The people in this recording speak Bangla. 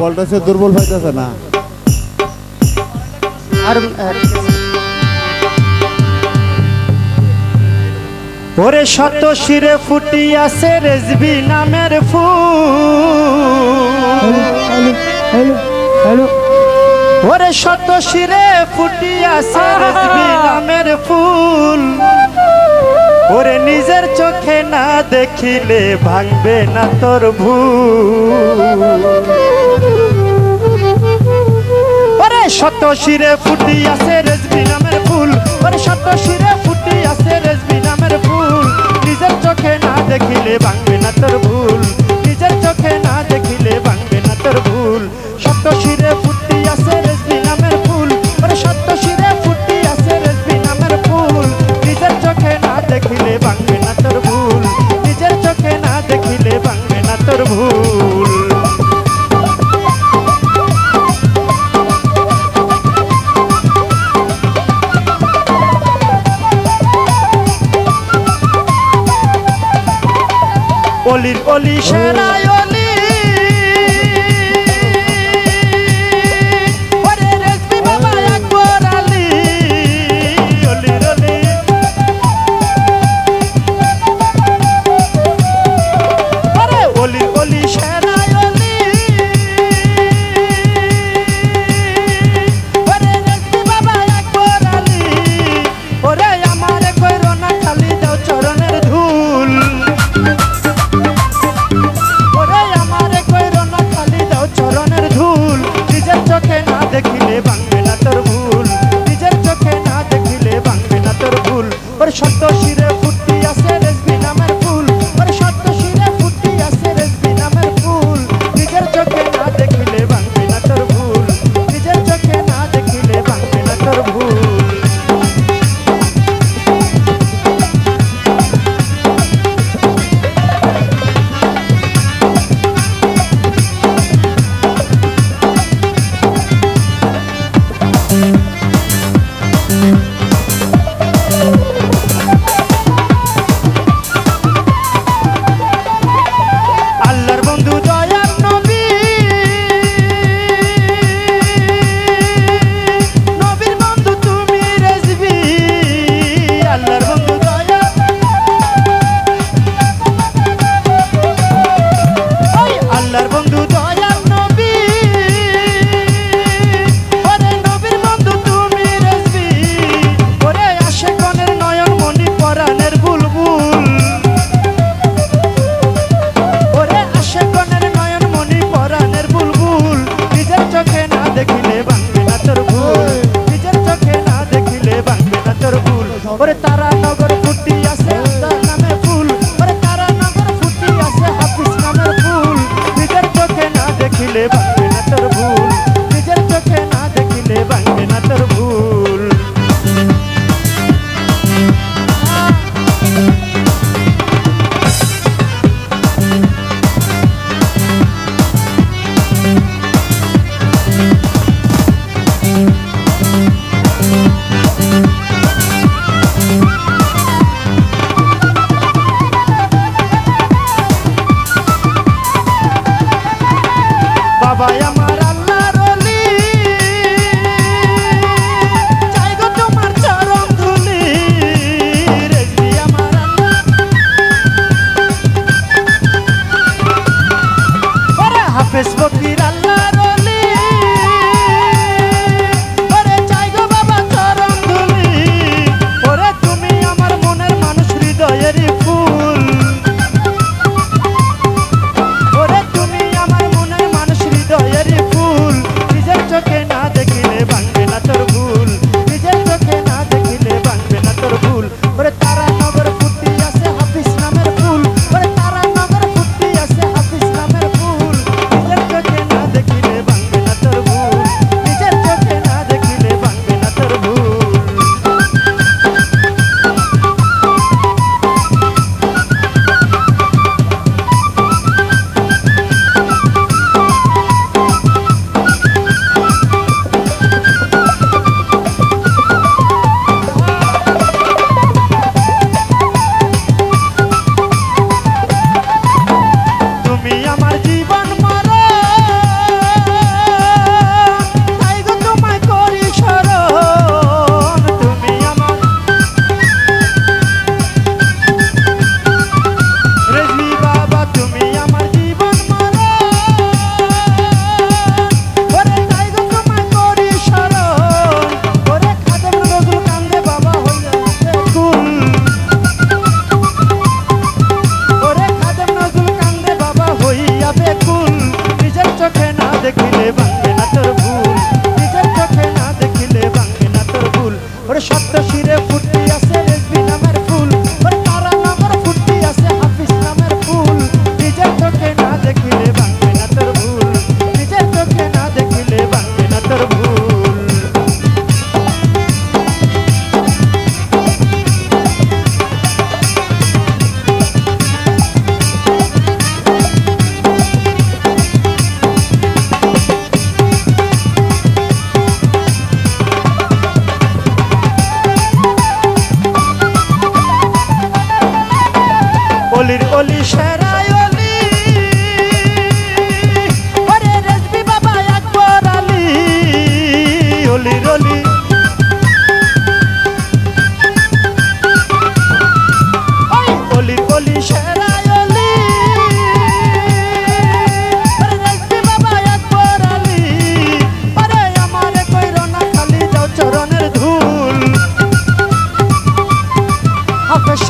ভোল্টেজে দুর্বল হইতেছে না। আর ওরে শত শিরে ফুটি আছে রেজবি নামের ফুল। ওরে শত শিরে ফুটি আছে রেজবি নামের ফুল। ওরে নিজের চোখে না দেখিলে ভাঙবে না তোর ভুল। ওরে শত শিরে ফুটি আছে রেজবি নামের ফুল। ওরে শত শিরে ফুটি আছে রেজবি নামের ফুল। নিজের চোখে না দেখিলে ভাঙবে না তোর ভুল। নিজের চোখে না দেখিলে ভাঙবে না তোর ভুল। শত শিরে ফুটি আছে রেজবি নামের ফুল। ওরে শত শিরে ফুটি আছে রেজবি নামের ফুল। নিজের চোখে না দেখিলে ভাঙবে না তোর ভুল। নিজের চোখে না দেখিলে ভাঙবে না তোর ভুল। অলির অলি সেরাই অলি। ওরে রেজবি বাবা আকবর আলী। অলির অলি ওরে অলির অলি সেরাই অলি। ওরে রেজবি বাবা আকবর আলী। ওরে আমারে কইরো না খালি দাও চরণের ধুল। ওরে অলির অলি সেরাই অলি ওরে রেজবি বাবা আকবর আলী অলির অলি ওই অলির অলি সেরাই অলি ওরে রেজবি বাবা আকবর আলী ওরে আমারে কইরো না খালি যাও চরণের ধুল হাফেজ